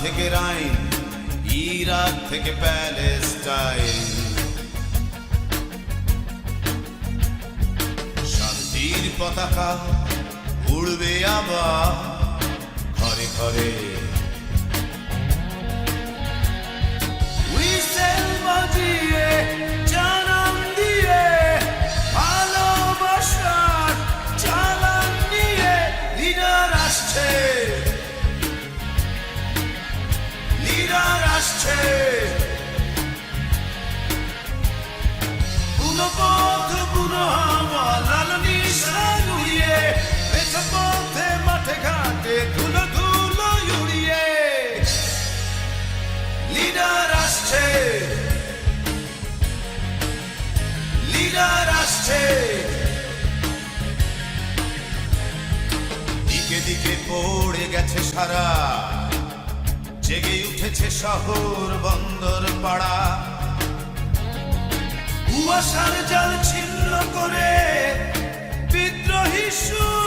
থেকে রাইন, ইরাক থেকে প্যালেস্টাইন, শান্তির পতাকা উড়বে আবার ঘরে ঘরে। হুইসেল বাজিয়ে জানান দিয়ে ভালোবাসার চালান নিয়ে লিডার আসছে, লিডার আসছে। বুনো পথ বুনো হাওয়া লাল নিশান উড়িয়ে বেঁচে পথে মাঠে ঘাটে ধুলো ধুলো উড়িয়ে লিডার আসছে, লিডার আসছে। দিকে দিকে পড়ে গেছে সারা, জেগে উঠেছে শহর বন্দর পাড়া। কুয়াশার জাল ছিন্ন করে বিদ্রোহী সুর